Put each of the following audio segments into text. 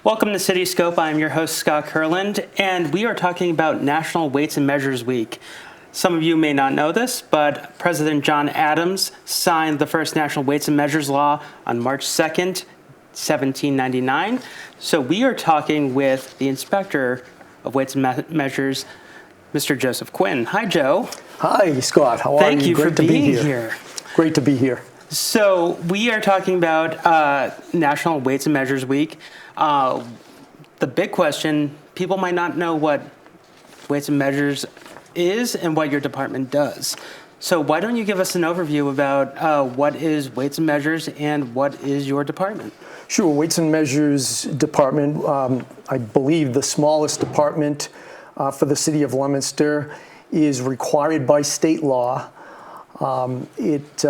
Welcome to CityScope. I'm your host, Scott Kurland, and we are talking about National Weights and Measures Week. Some of you may not know this, but President John Adams signed the first National Weights and Measures Law on March 2nd, 1799. So we are talking with the Inspector of Weights and Measures, Mr. Joseph Quinn. Hi, Joe. Hi, Scott. How are you? Thank you for being here. Great to be here. So we are talking about National Weights and Measures Week. The big question, people might not know what Weights and Measures is and what your department does. So why don't you give us an overview about what is Weights and Measures and what is your department? Sure. Weights and Measures Department, I believe the smallest department for the city of Leominster, is required by state law. It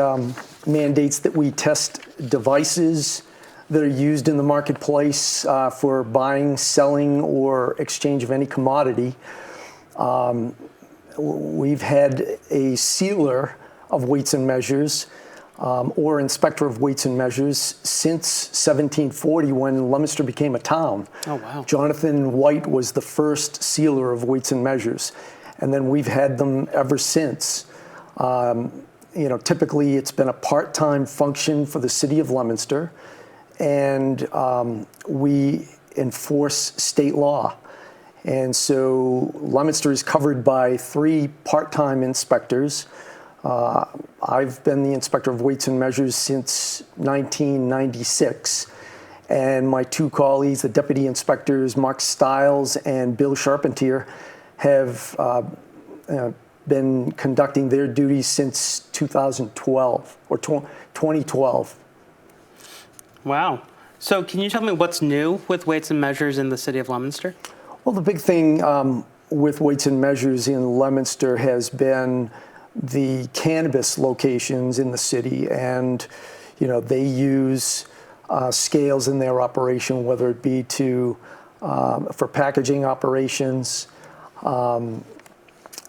mandates that we test devices that are used in the marketplace for buying, selling, or exchange of any commodity. We've had a sealer of weights and measures or inspector of weights and measures since 1740 when Leominster became a town. Oh, wow. Jonathan White was the first sealer of weights and measures, and then we've had them ever since. Typically it's been a part-time function for the city of Leominster, and we enforce state law. And so Leominster is covered by 3 part-time inspectors. I've been the inspector of weights and measures since 1996. And my 2 colleagues, the deputy inspectors, Mark Stiles and Bill Charpentier, have been conducting their duties since 2012 or 2012. Wow. So can you tell me what's new with Weights and Measures in the city of Leominster? Well, the big thing with Weights and Measures in Leominster has been the cannabis locations in the city, and they use scales in their operation, whether it be for packaging operations,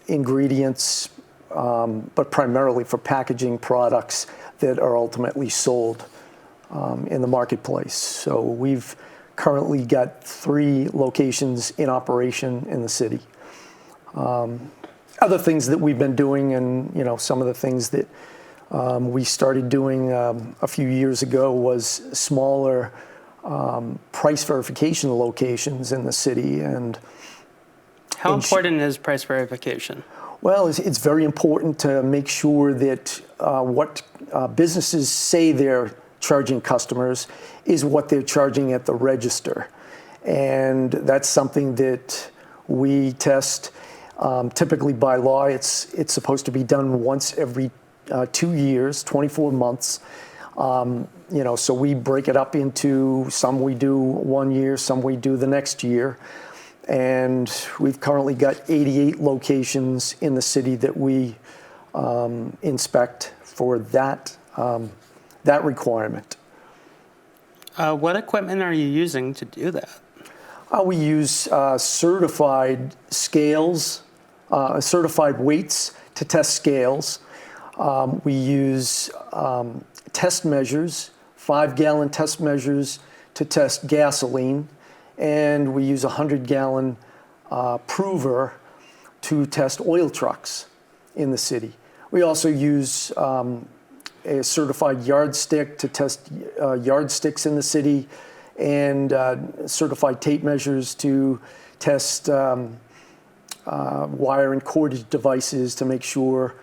ingredients, but primarily for packaging products that are ultimately sold in the marketplace. So we've currently got 3 locations in operation in the city. Other things that we've been doing, and some of the things that we started doing a few years ago, was smaller price verification locations in the city. And how important is price verification? Well, it's very important to make sure that what businesses say they're charging customers is what they're charging at the register. And that's something that we test. Typically by law, it's supposed to be done once every 2 years, 24 months. So we break it up into some we do 1 year, some we do the next year. And we've currently got 88 locations in the city that we inspect for that requirement. What equipment are you using to do that? We use certified scales, certified weights to test scales. We use test measures, 5-gallon test measures to test gasoline, and we use a 100-gallon prover to test oil trucks in the city. We also use a certified yardstick to test yardsticks in the city, and certified tape measures to test wire and cordage devices to make sure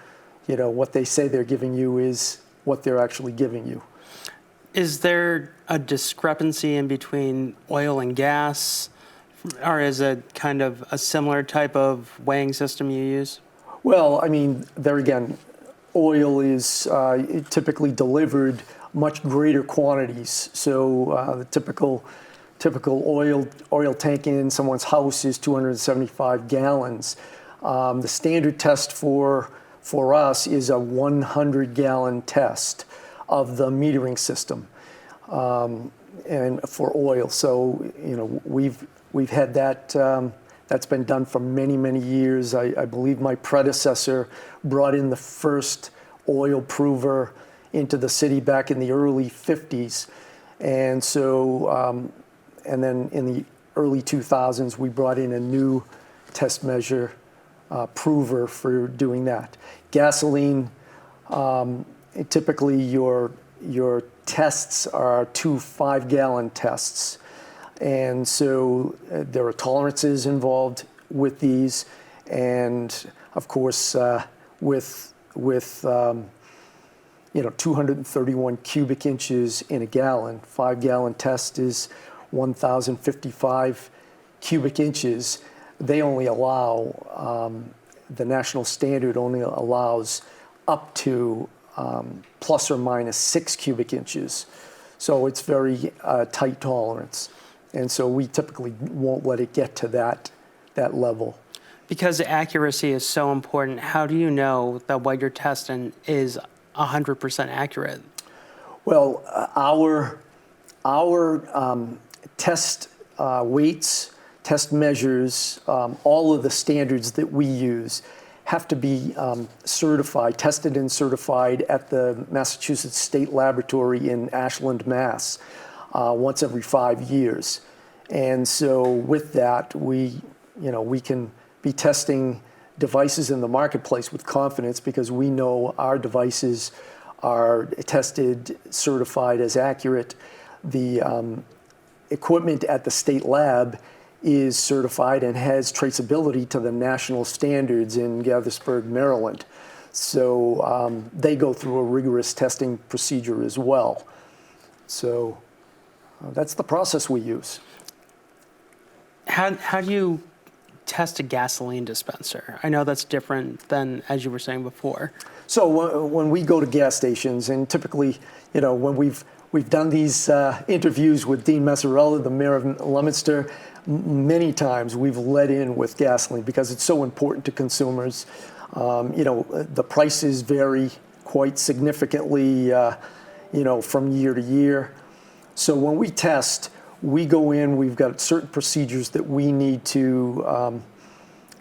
what they say they're giving you is what they're actually giving you. Is there a discrepancy in between oil and gas, or is it kind of a similar type of weighing system you use? Well, I mean, there again, oil is typically delivered much greater quantities. So the typical oil tank in someone's house is 275 gallons. The standard test for us is a 100-gallon test of the metering system, and for oil. So we've had that. That's been done for many, many years. I believe my predecessor brought in the first oil prover into the city back in the early 50s. And so And then in the early 2000s, we brought in a new test measure prover for doing that. Gasoline, typically your tests are 2 5-gallon tests. And so there are tolerances involved with these. And of course, with 231 cubic inches in a gallon, 5-gallon test is 1,055 cubic inches. They only allow, the national standard only allows up to plus or minus 6 cubic inches. So it's very tight tolerance. And so we typically won't let it get to that level. Because accuracy is so important, how do you know that what you're testing is 100% accurate? Well, our test weights, test measures, all of the standards that we use have to be certified, tested and certified at the Massachusetts State Laboratory in Ashland, Mass, once every 5 years. And so with that, we can be testing devices in the marketplace with confidence because we know our devices are tested, certified as accurate. The equipment at the state lab is certified and has traceability to the national standards in Gaithersburg, Maryland. So they go through a rigorous testing procedure as well. So that's the process we use. How do you test a gasoline dispenser? I know that's different than, as you were saying before. So when we go to gas stations, and typically, when we've done these interviews with Dean Massarella, the mayor of Leominster, many times we've let in with gasoline because it's so important to consumers. The prices vary quite significantly, from year to year. So when we test, we go in, we've got certain procedures that we need to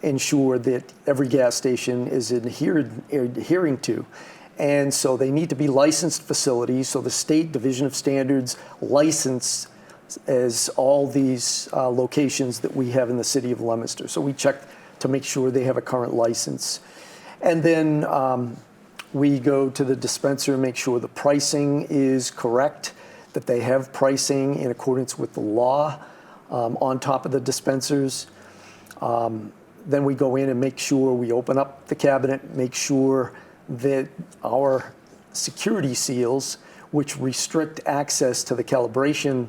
ensure that every gas station is adhering to. And so they need to be licensed facilities. So the State Division of Standards license as all these locations that we have in the city of Leominster. So we check to make sure they have a current license. And then we go to the dispenser and make sure the pricing is correct, that they have pricing in accordance with the law on top of the dispensers. Then we go in and make sure we open up the cabinet, make sure that our security seals, which restrict access to the calibration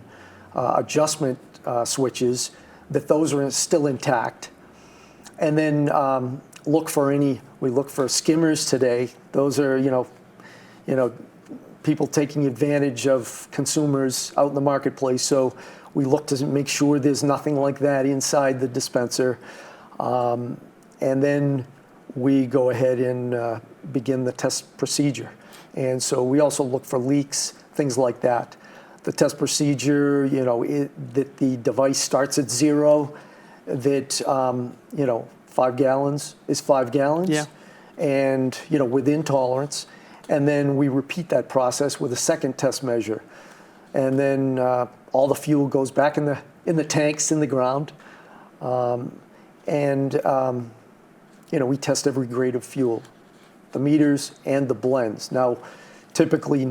adjustment switches, that those are still intact. And then we look for skimmers today. Those are, people taking advantage of consumers out in the marketplace. So we look to make sure there's nothing like that inside the dispenser. And then we go ahead and begin the test procedure. And so we also look for leaks, things like that. The test procedure, that the device starts at 0, that, 5 gallons is 5 gallons. Yeah. And, within tolerance. And then we repeat that process with a second test measure. And then all the fuel goes back in the tanks in the ground. We test every grade of fuel, the meters and the blends. Now, typically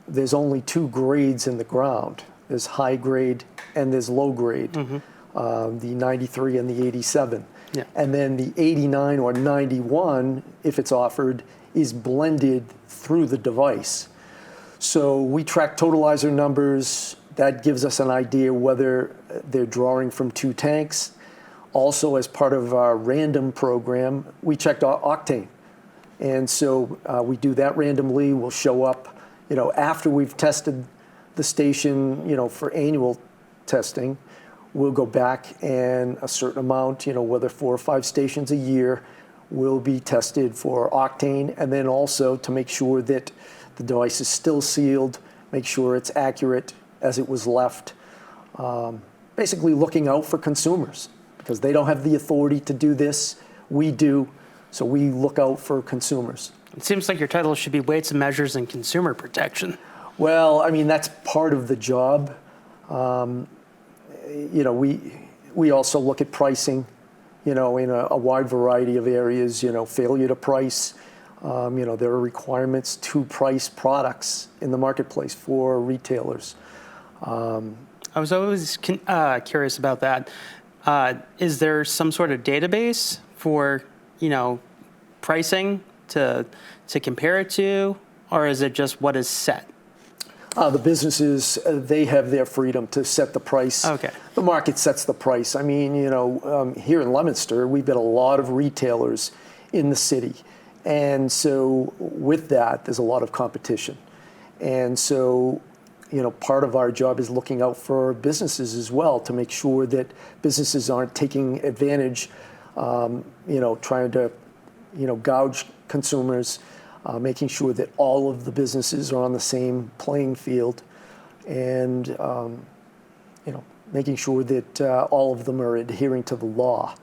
there's only 2 grades in the ground. There's high grade and there's low grade, the 93 and the 87. Yeah. And then the 89 or 91, if it's offered, is blended through the device. So we track totalizer numbers. That gives us an idea whether they're drawing from 2 tanks. Also, as part of our random program, we checked octane. And so we do that randomly. We'll show up, after we've tested the station, for annual testing. We'll go back and a certain amount, whether 4 or 5 stations a year, will be tested for octane, and then also to make sure that the device is still sealed, make sure it's accurate as it was left. Basically looking out for consumers because they don't have the authority to do this. We do, so we look out for consumers. It seems like your title should be Weights and Measures and Consumer Protection. Well, that's part of the job. We also look at pricing, in a wide variety of areas. Failure to price. There are requirements to price products in the marketplace for retailers. I was always curious about that. Is there some sort of database for, pricing to compare it to, or is it just what is set? The businesses, they have their freedom to set the price. Okay. The market sets the price. I mean, here in Leominster, we've got a lot of retailers in the city. And so with that, there's a lot of competition. And so, part of our job is looking out for businesses as well to make sure that businesses aren't taking advantage, trying to, gouge consumers, making sure that all of the businesses are on the same playing field, and, making sure that all of them are adhering to the law.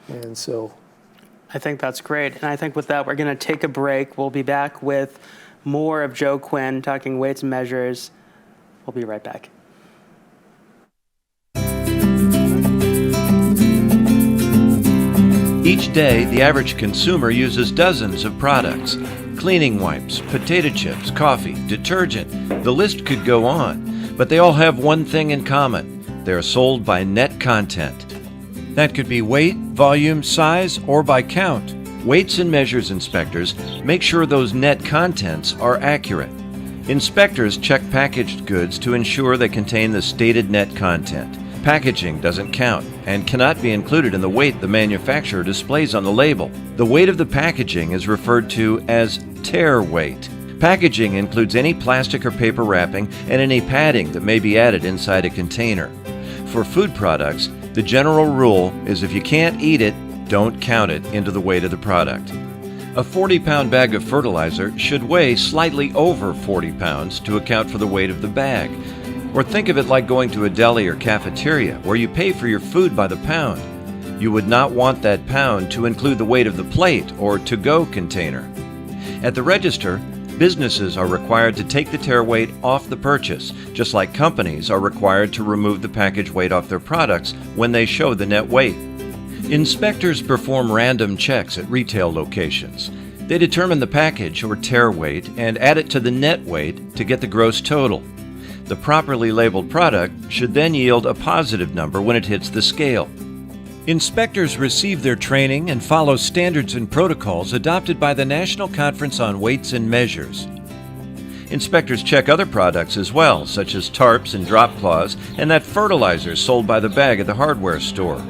And so I think that's great. And I think with that, we're going to take a break. We'll be back with more of Joe Quinn talking weights and measures. We'll be right back. Each day, the average consumer uses dozens of products. Cleaning wipes, potato chips, coffee, detergent. The list could go on, but they all have one thing in common. They are sold by net content. That could be weight, volume, size, or by count. Weights and measures inspectors make sure those net contents are accurate. Inspectors check packaged goods to ensure they contain the stated net content. Packaging doesn't count and cannot be included in the weight the manufacturer displays on the label. The weight of the packaging is referred to as tear weight. Packaging includes any plastic or paper wrapping and any padding that may be added inside a container. For food products, the general rule is if you can't eat it, don't count it into the weight of the product. A 40-pound bag of fertilizer should weigh slightly over 40 pounds to account for the weight of the bag. Or think of it like going to a deli or cafeteria where you pay for your food by the pound. You would not want that pound to include the weight of the plate or to-go container. At the register, businesses are required to take the tear weight off the purchase, just like companies are required to remove the package weight off their products when they show the net weight. Inspectors perform random checks at retail locations. They determine the package or tear weight and add it to the net weight to get the gross total. The properly labeled product should then yield a positive number when it hits the scale. Inspectors receive their training and follow standards and protocols adopted by the National Conference on Weights and Measures. Inspectors check other products as well, such as tarps and drop cloths and that fertilizer sold by the bag at the hardware store.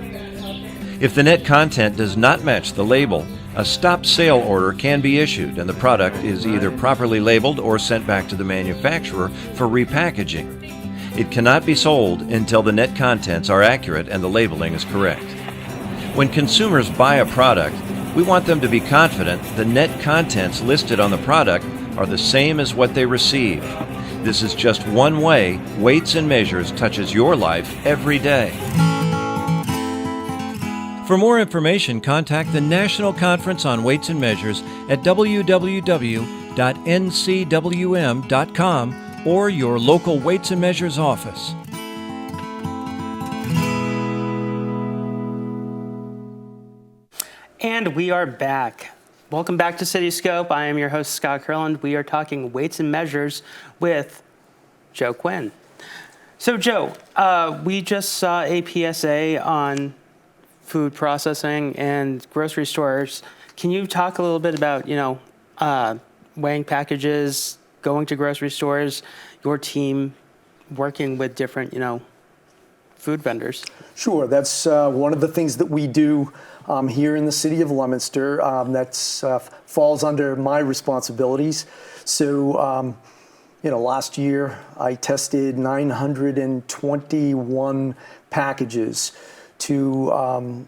If the net content does not match the label, a stop sale order can be issued and the product is either properly labeled or sent back to the manufacturer for repackaging. It cannot be sold until the net contents are accurate and the labeling is correct. When consumers buy a product, we want them to be confident the net contents listed on the product are the same as what they receive. This is just one way Weights and Measures touches your life every day. For more information, contact the National Conference on Weights and Measures at www.ncwm.com or your local Weights and Measures office. And we are back. Welcome back to CityScope. I am your host, Scott Kurland. We are talking weights and measures with Joe Quinn. So, Joe, we just saw a PSA on food processing and grocery stores. Can you talk a little bit about, weighing packages, going to grocery stores, your team working with different, food vendors? Sure. That's one of the things that we do here in the city of Leominster. That's falls under my responsibilities. So, last year I tested 921 packages to,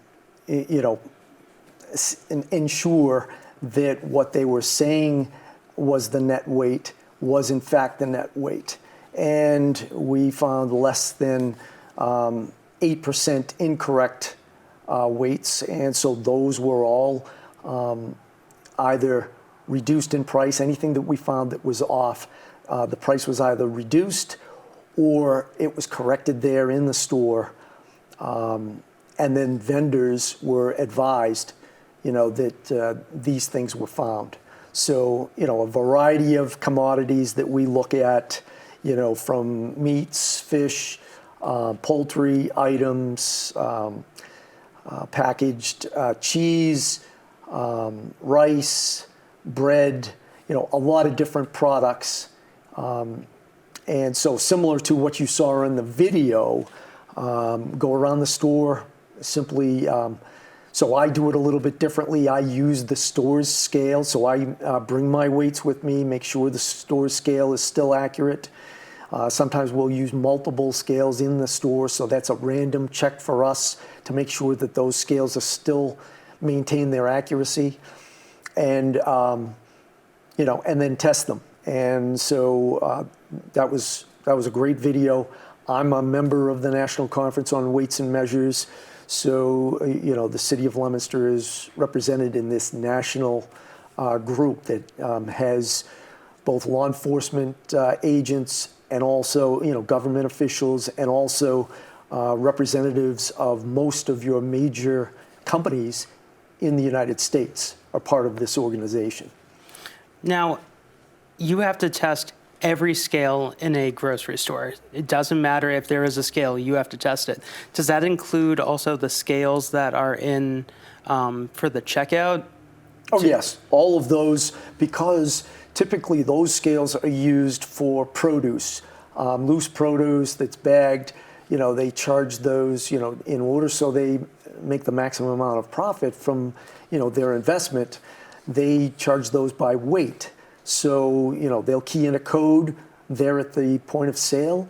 ensure that what they were saying was the net weight was in fact the net weight. And we found less than 8% incorrect weights, and so those were all either reduced in price. Anything that we found that was off, the price was either reduced or it was corrected there in the store, and then vendors were advised, that these things were found. So, a variety of commodities that we look at, from meats, fish, poultry items, packaged cheese, rice, bread, a lot of different products. And so similar to what you saw in the video, go around the store, simply, so I do it a little bit differently. I use the store's scale, so I bring my weights with me, make sure the store's scale is still accurate. Sometimes we'll use multiple scales in the store, so that's a random check for us to make sure that those scales are still maintain their accuracy, and and then test them. And so that was a great video. I'm a member of the National Conference on Weights and Measures, so the City of Leominster is represented in this national group that has both law enforcement agents and also government officials, and also representatives of most of your major companies in the United States are part of this organization. Now, you have to test every scale in a grocery store. It doesn't matter if there is a scale, you have to test it. Does that include also the scales that are in for the checkout? Oh, yes, all of those, because typically those scales are used for produce, loose produce that's bagged. They charge those, in order so they make the maximum amount of profit from, their investment. They charge those by weight. So, they'll key in a code there at the point of sale,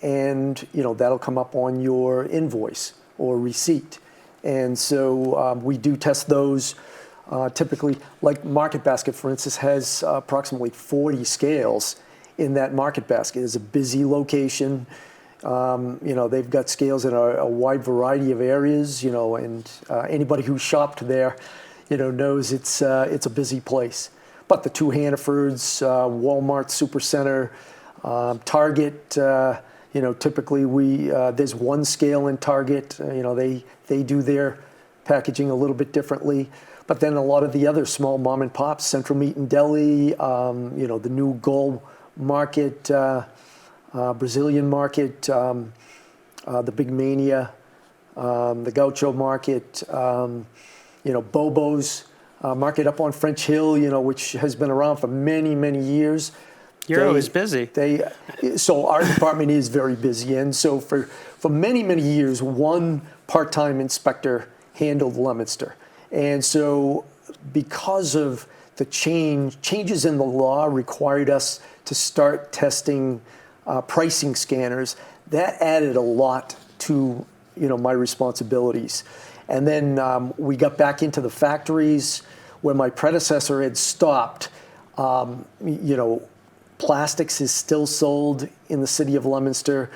and, that'll come up on your invoice or receipt. And so we do test those. Typically, like Market Basket, for instance, has approximately 40 scales in that Market Basket. It's a busy location. They've got scales in a wide variety of areas, and anybody who shopped there, knows it's a busy place. But the two Hannafords, Walmart Supercenter, Target, typically there's one scale in Target. They do their packaging a little bit differently. But then a lot of the other small mom and pops, Central Meat and Deli, the new Gold Market, Brazilian Market, the Big Mania, the Gaucho Market, Bobo's Market up on French Hill, which has been around for many, many years. You're always busy. So our department is very busy, and so for many, many years, one part-time inspector handled Leominster. And so because of the changes in the law required us to start testing pricing scanners, that added a lot to my responsibilities. And then we got back into the factories where my predecessor had stopped. Plastics is still sold in the city of Leominster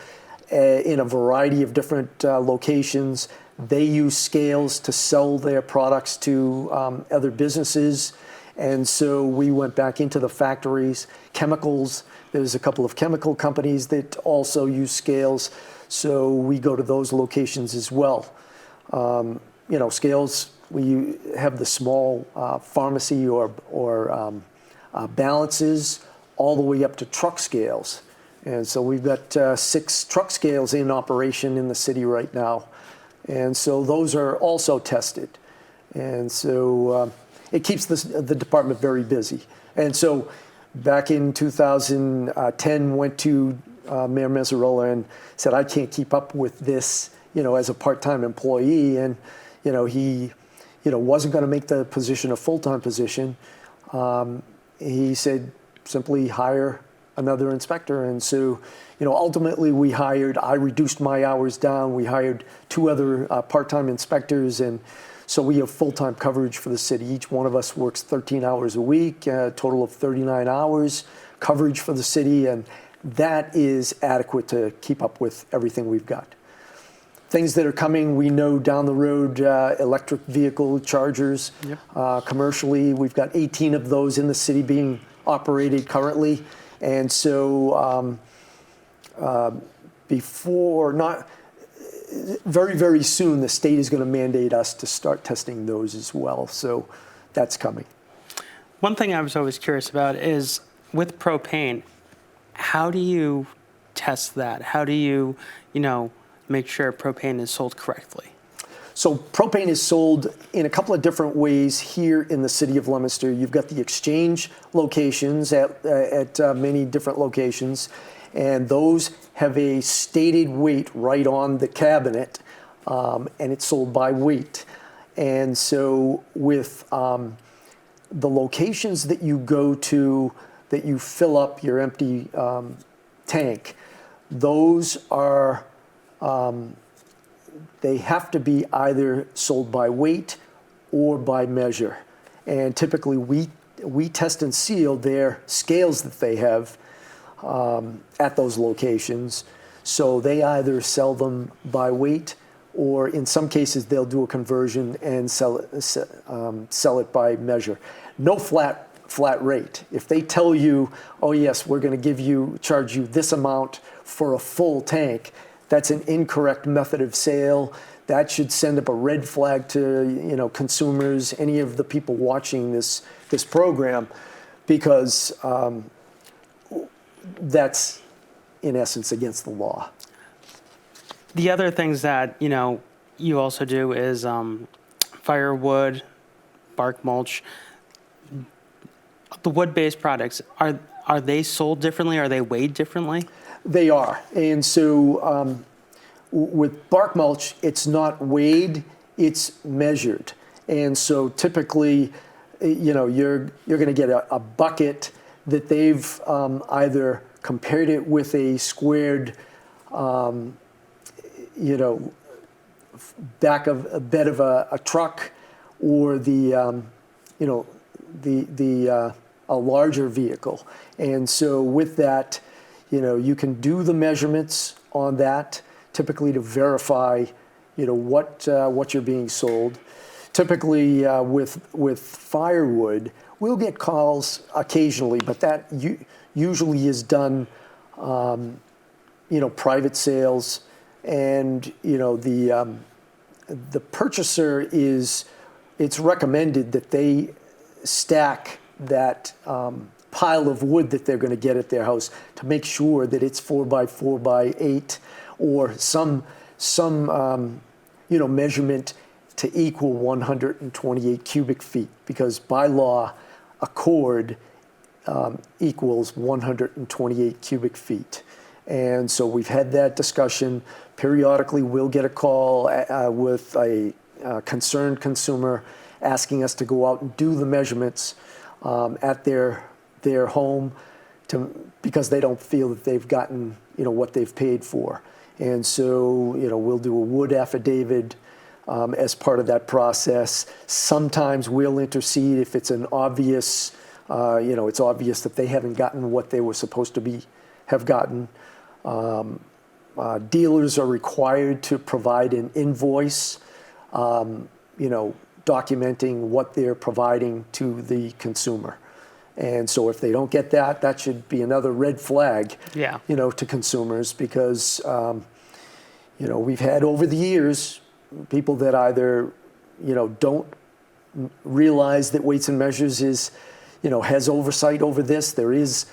in a variety of different locations. They use scales to sell their products to other businesses. And so we went back into the factories. Chemicals, there's a couple of chemical companies that also use scales. So we go to those locations as well. Scales, we have the small pharmacy or balances all the way up to truck scales. And so we've got 6 truck scales in operation in the city right now. And so those are also tested. And so it keeps the department very busy. And so back in 2010, went to Mayor Mezzarola and said, I can't keep up with this, as a part-time employee. And, he, wasn't going to make the position a full-time position. He said, simply hire another inspector. And so, ultimately I reduced my hours down. We hired 2 other part-time inspectors. And so we have full-time coverage for the city. Each one of us works 13 hours a week, a total of 39 hours coverage for the city. And that is adequate to keep up with everything we've got. Things that are coming, we know down the road, electric vehicle chargers. Yep. Commercially, we've got 18 of those in the city being operated currently. And so, before, not very, very soon, the state is going to mandate us to start testing those as well. So that's coming. One thing I was always curious about is with propane, how do you test that? How do you, make sure propane is sold correctly? So propane is sold in a couple of different ways here in the city of Leominster. You've got the exchange locations at many different locations, and those have a stated weight right on the cabinet, and it's sold by weight. And so with the locations that you go to, that you fill up your empty tank, those are they have to be either sold by weight or by measure. And typically we test and seal their scales that they have at those locations. So they either sell them by weight, or in some cases they'll do a conversion and sell it by measure. No flat rate. If they tell you, oh yes, we're going to charge you this amount for a full tank, that's an incorrect method of sale. That should send up a red flag to consumers, any of the people watching this program, because that's in essence against the law. The other things that you also do is firewood, bark mulch. The wood-based products, are they sold differently? Are they weighed differently? They are. And so with bark mulch, it's not weighed, it's measured. And so typically, you're going to get a bucket that they've either compared it with a squared, back of a bed of a truck, or a larger vehicle. And so with that, you can do the measurements on that, typically to verify, what you're being sold. Typically, with firewood, we'll get calls occasionally, but that usually is done, private sales, and the purchaser it's recommended that they stack that pile of wood that they're going to get at their house to make sure that it's 4 by 4 by 8 or some measurement to equal 128 cubic feet, because by law a cord equals 128 cubic feet. And so we've had that discussion. Periodically we'll get a call with a concerned consumer asking us to go out and do the measurements at their home, because they don't feel that they've gotten what they've paid for. And so we'll do a wood affidavit as part of that process. Sometimes we'll intercede if it's an obvious, it's obvious that they haven't gotten what they were supposed to have gotten. Dealers are required to provide an invoice, documenting what they're providing to the consumer. And so if they don't get that, that should be another red flag, to consumers, because, we've had over the years people that either, don't realize that Weights and Measures has oversight over this. There is,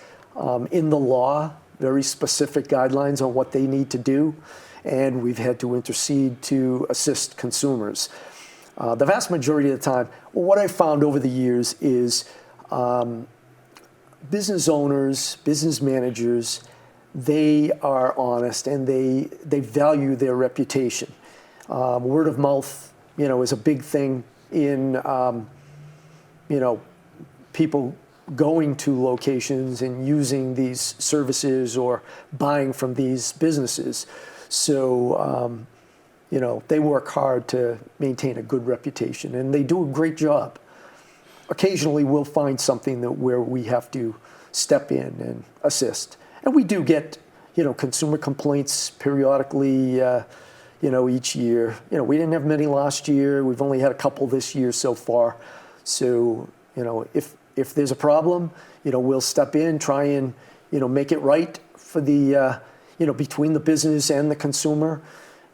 in the law, very specific guidelines on what they need to do, and we've had to intercede to assist consumers. The vast majority of the time, what I've found over the years is business owners, business managers, they are honest and they value their reputation. Word of mouth, is a big thing in, people going to locations and using these services or buying from these businesses. So, they work hard to maintain a good reputation, and they do a great job. Occasionally we'll find something where we have to step in and assist. And we do get, consumer complaints periodically, each year. We didn't have many last year. We've only had a couple this year so far. So, if there's a problem, we'll step in, try and, make it right for the, between the business and the consumer.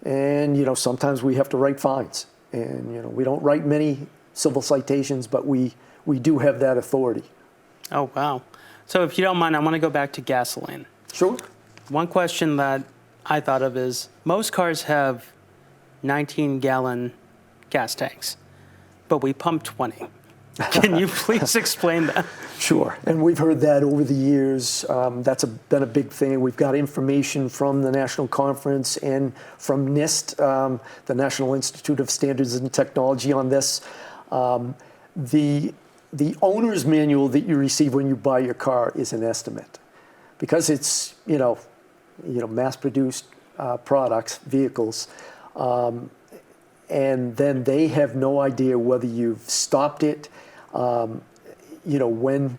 And, sometimes we have to write fines. And, we don't write many civil citations, but we do have that authority. Oh, wow. So if you don't mind, I want to go back to gasoline. Sure. One question that I thought of is most cars have 19-gallon gas tanks, but we pump 20. Can you please explain that? Sure. And we've heard that over the years. That's been a big thing. We've got information from the National Conference and from NIST, the National Institute of Standards and Technology, on this. The owner's manual that you receive when you buy your car is an estimate. Because it's, mass-produced products, vehicles, and then they have no idea whether you've stopped it, when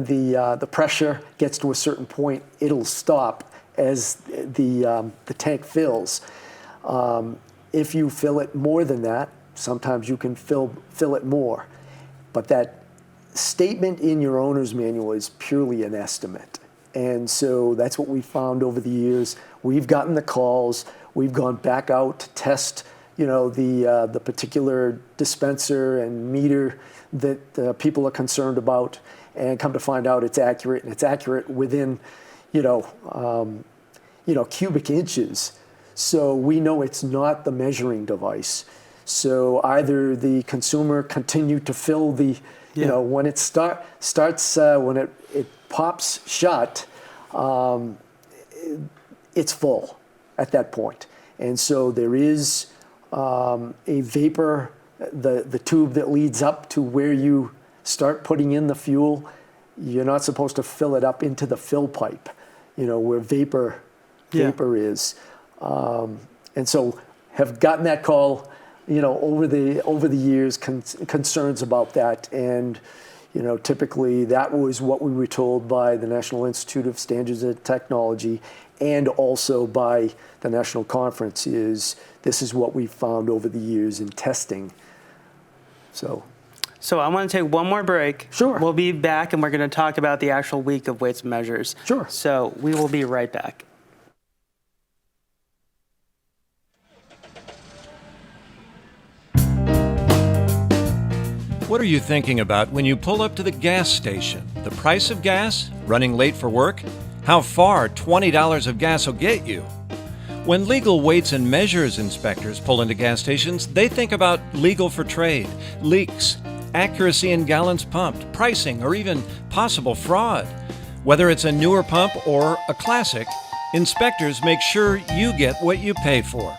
the pressure gets to a certain point, it'll stop as the tank fills. If you fill it more than that, sometimes you can fill it more. But that statement in your owner's manual is purely an estimate. And so that's what we found over the years. We've gotten the calls. We've gone back out to test, the particular dispenser and meter that people are concerned about, and come to find out it's accurate, and it's accurate within, cubic inches. So we know it's not the measuring device. So either the consumer continued to fill the, when it starts, when it pops shut, it's full at that point. And so there is a vapor, the tube that leads up to where you start putting in the fuel. You're not supposed to fill it up into the fill pipe, where vapor is. And so have gotten that call, over the years, concerns about that. And, typically that was what we were told by the National Institute of Standards and Technology, and also by the National Conference, is this is what we found over the years in testing. So I want to take one more break. Sure. We'll be back, and we're going to talk about the actual week of weights and measures. Sure. So we will be right back. What are you thinking about when you pull up to the gas station? The price of gas? Running late for work? How far $20 of gas will get you? When legal weights and measures inspectors pull into gas stations, they think about legal for trade, leaks, accuracy in gallons pumped, pricing, or even possible fraud. Whether it's a newer pump or a classic, inspectors make sure you get what you pay for.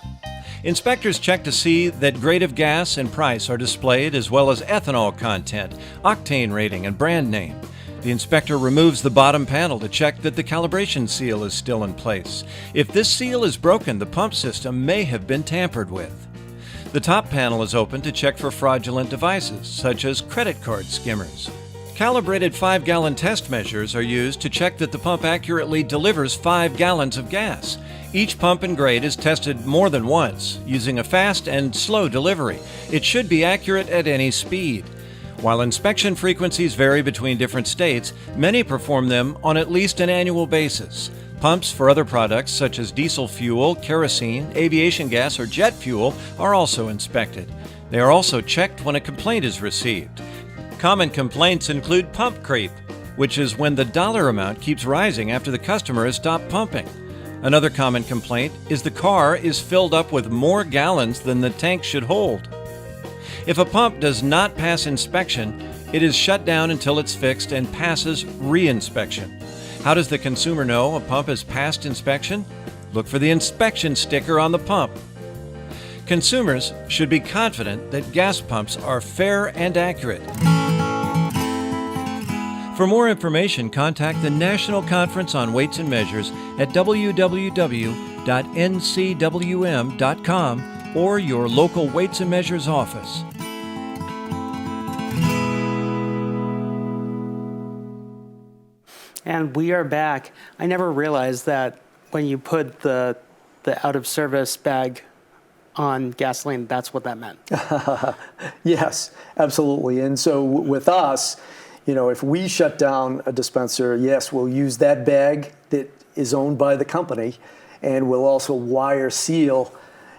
Inspectors check to see that grade of gas and price are displayed, as well as ethanol content, octane rating, and brand name. The inspector removes the bottom panel to check that the calibration seal is still in place. If this seal is broken, the pump system may have been tampered with. The top panel is open to check for fraudulent devices, such as credit card skimmers. Calibrated 5-gallon test measures are used to check that the pump accurately delivers 5 gallons of gas. Each pump and grade is tested more than once, using a fast and slow delivery. It should be accurate at any speed. While inspection frequencies vary between different states, many perform them on at least an annual basis. Pumps for other products such as diesel fuel, kerosene, aviation gas, or jet fuel are also inspected. They are also checked when a complaint is received. Common complaints include pump creep, which is when the dollar amount keeps rising after the customer has stopped pumping. Another common complaint is the car is filled up with more gallons than the tank should hold. If a pump does not pass inspection, it is shut down until it's fixed and passes re-inspection. How does the consumer know a pump has passed inspection? Look for the inspection sticker on the pump. Consumers should be confident that gas pumps are fair and accurate. For more information, contact the National Conference on Weights and Measures at www.ncwm.com or your local Weights and Measures office. And we are back. I never realized that when you put the out-of-service bag on gasoline, that's what that meant. Yes, absolutely. And so with us, if we shut down a dispenser, yes, we'll use that bag that is owned by the company, and we'll also wire seal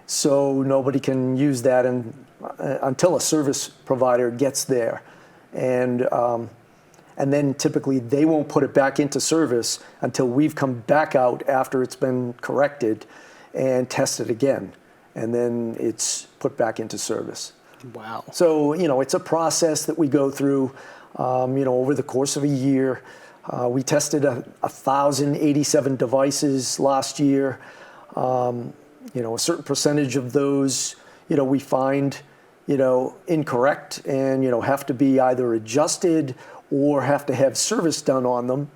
so nobody can use that until a service provider gets there. And then typically they won't put it back into service until we've come back out after it's been corrected and tested again. And then it's put back into service. Wow. So, it's a process that we go through, over the course of a year. We tested 1,087 devices last year. A certain percentage of those, we find, incorrect and, have to be either adjusted or have to have service done on them.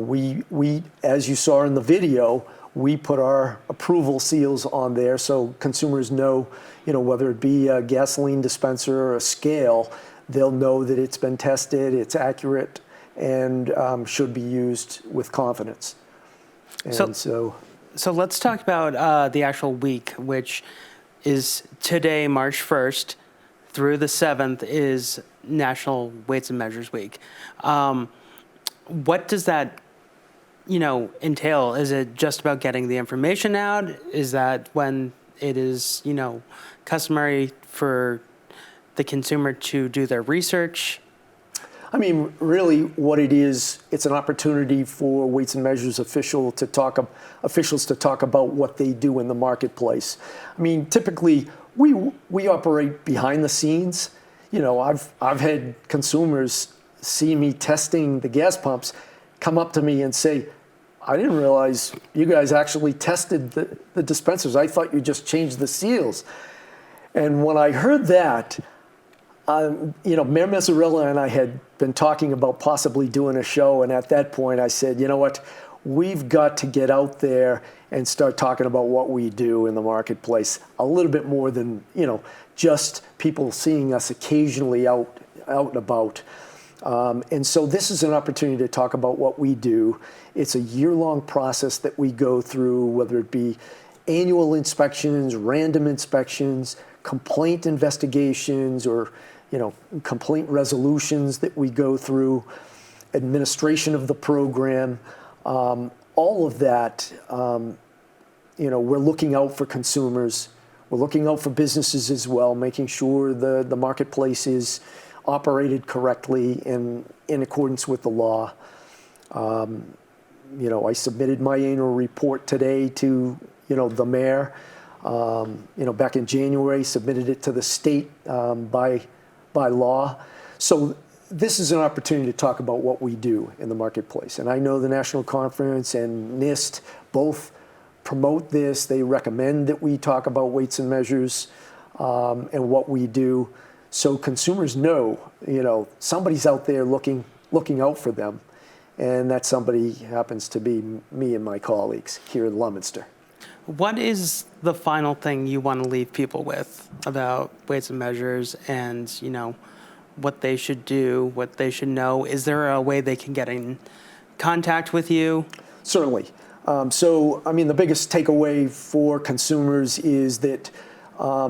We, as you saw in the video, we put our approval seals on there so consumers know, whether it be a gasoline dispenser or a scale, they'll know that it's been tested, it's accurate, and should be used with confidence. And so let's talk about the actual week, which is today, March 1st, through the 7th is National Weights and Measures Week. What does that, entail? Is it just about getting the information out? Is that when it is, customary for the consumer to do their research? I mean, really what it is, it's an opportunity for Weights and Measures officials to talk about what they do in the marketplace. I mean, typically we operate behind the scenes. I've had consumers see me testing the gas pumps, come up to me and say, I didn't realize you guys actually tested the dispensers. I thought you just changed the seals. And when I heard that, Mayor Mazzarella and I had been talking about possibly doing a show, and at that point I said, you know what, we've got to get out there and start talking about what we do in the marketplace a little bit more than, just people seeing us occasionally out and about. And so this is an opportunity to talk about what we do. It's a year-long process that we go through, whether it be annual inspections, random inspections, complaint investigations, or complaint resolutions that we go through, administration of the program, all of that. We're looking out for consumers. We're looking out for businesses as well, making sure the marketplace is operated correctly and in accordance with the law. I submitted my annual report today to, the mayor. Back in January, submitted it to the state by law. So this is an opportunity to talk about what we do in the marketplace. And I know the National Conference and NIST both promote this. They recommend that we talk about weights and measures and what we do. So consumers know, somebody's out there looking out for them. And that somebody happens to be me and my colleagues here in Leominster. What is the final thing you want to leave people with about weights and measures and, what they should do, what they should know? Is there a way they can get in contact with you? Certainly. The biggest takeaway for consumers is that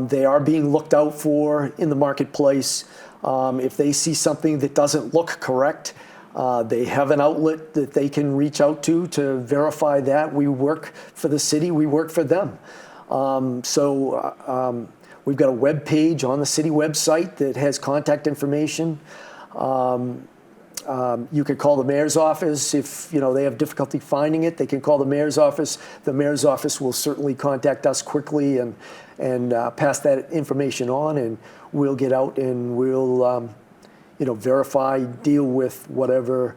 they are being looked out for in the marketplace. If they see something that doesn't look correct, they have an outlet that they can reach out to verify that. We work for the city, we work for them. We've got a web page on the city website that has contact information. You could call the mayor's office if they have difficulty finding it. They can call the mayor's office. The mayor's office will certainly contact us quickly and pass that information on, and we'll get out and we'll verify, deal with whatever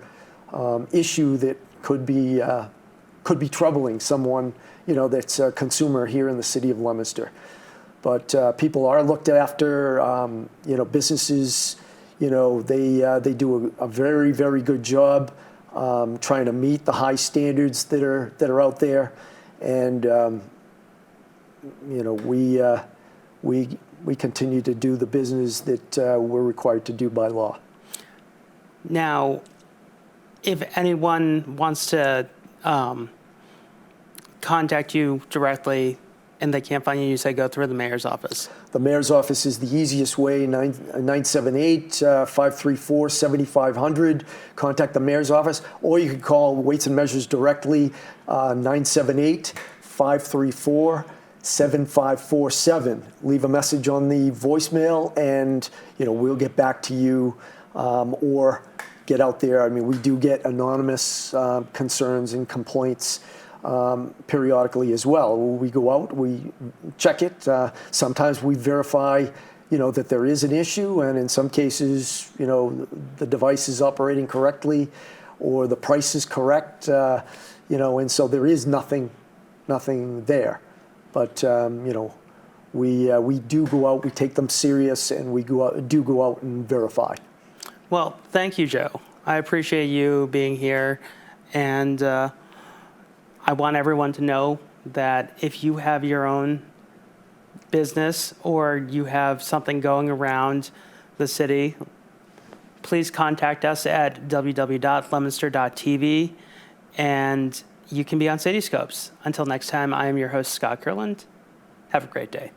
issue that could be troubling someone that's a consumer here in the city of Leominster. But people are looked after. Businesses. They do a very, very good job trying to meet the high standards that are out there, and we continue to do the business that we're required to do by law. Now, if anyone wants to contact you directly and they can't find you, you say go through the mayor's office. The mayor's office is the easiest way, 978-534-7500. Contact the mayor's office, or you can call Weights and Measures directly, 978-534-7547. Leave a message on the voicemail, and we'll get back to you, or get out there. I mean, we do get anonymous concerns and complaints periodically as well. We go out, we check it. Sometimes we verify, that there is an issue, and in some cases, the device is operating correctly, or the price is correct, and so there is nothing there. But we do go out, we take them serious, and we go out and verify. Well, thank you, Joe. I appreciate you being here, and I want everyone to know that if you have your own business or you have something going around the city, please contact us at www.lemonster.tv, and you can be on CityScopes. Until next time, I am your host, Scott Kurland. Have a great day.